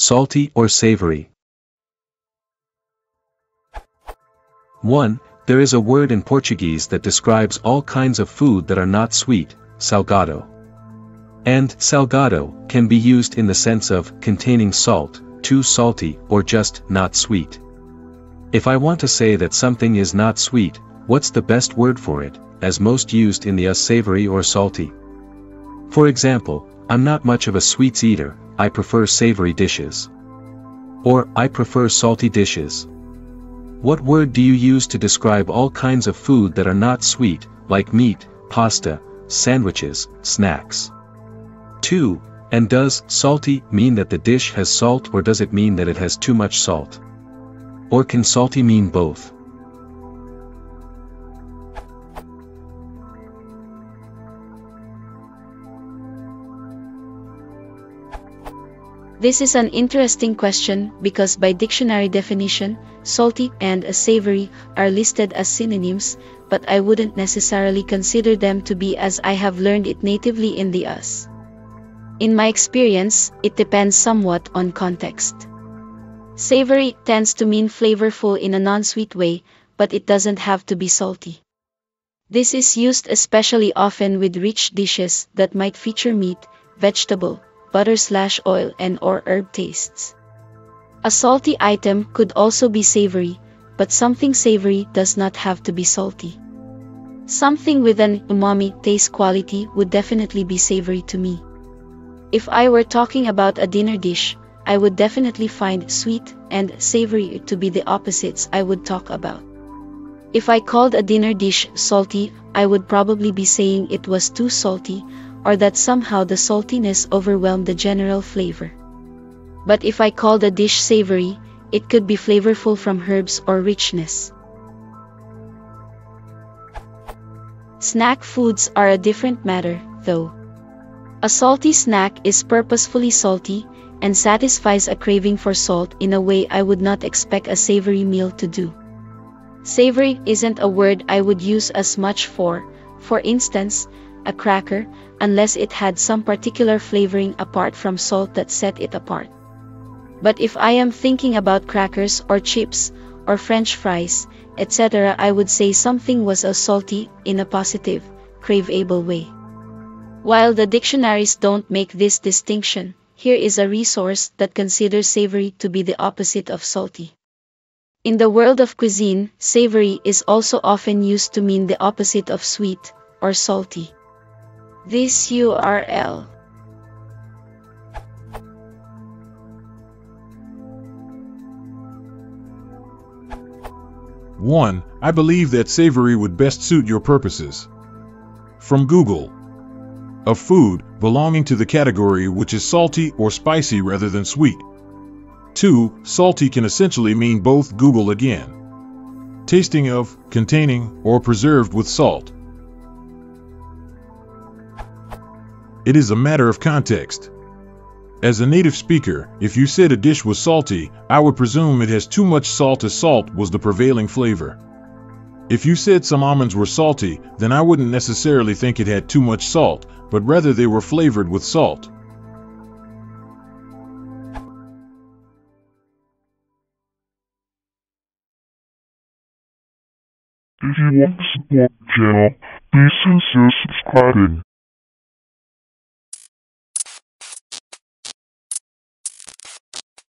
salty or savory? 1. There is a word in Portuguese that describes all kinds of food that are not sweet, salgado. And salgado can be used in the sense of containing salt, too salty, or just not sweet. If I want to say that something is not sweet, what's the best word for it, as most used in the savory or salty? For example, I'm not much of a sweets eater, I prefer savory dishes. Or, I prefer salty dishes. What word do you use to describe all kinds of food that are not sweet, like meat, pasta, sandwiches, snacks? 2. And does salty mean that the dish has salt, or does it mean that it has too much salt? Or can salty mean both? This is an interesting question because by dictionary definition, salty and savory are listed as synonyms, but I wouldn't necessarily consider them to be as I have learned it natively in the US. In my experience, it depends somewhat on context. Savory tends to mean flavorful in a non-sweet way, but it doesn't have to be salty. This is used especially often with rich dishes that might feature meat, vegetable, butter/oil and/or herb tastes. A salty item could also be savory, but something savory does not have to be salty. Something with an umami taste quality would definitely be savory to me. If I were talking about a dinner dish, I would definitely find sweet and savory to be the opposites I would talk about. If I called a dinner dish salty, I would probably be saying it was too salty, or that somehow the saltiness overwhelmed the general flavor. But if I called a dish savory, it could be flavorful from herbs or richness. Snack foods are a different matter, though. A salty snack is purposefully salty, and satisfies a craving for salt in a way I would not expect a savory meal to do. Savory isn't a word I would use as much for instance, a cracker, unless it had some particular flavoring apart from salt that set it apart. But if I am thinking about crackers or chips, or French fries, etc., I would say something was salty in a positive, craveable way. While the dictionaries don't make this distinction, here is a resource that considers savory to be the opposite of salty. In the world of cuisine, savory is also often used to mean the opposite of sweet or salty. This URL. One, I believe that savory would best suit your purposes. From Google. A food belonging to the category which is salty or spicy rather than sweet. 2. Salty can essentially mean both. Google again. Tasting of, containing, or preserved with salt. It is a matter of context. As a native speaker, if you said a dish was salty, I would presume it has too much salt, as salt was the prevailing flavor. If you said some almonds were salty, then I wouldn't necessarily think it had too much salt, but rather they were flavored with salt. If you want to support the channel, please consider subscribing.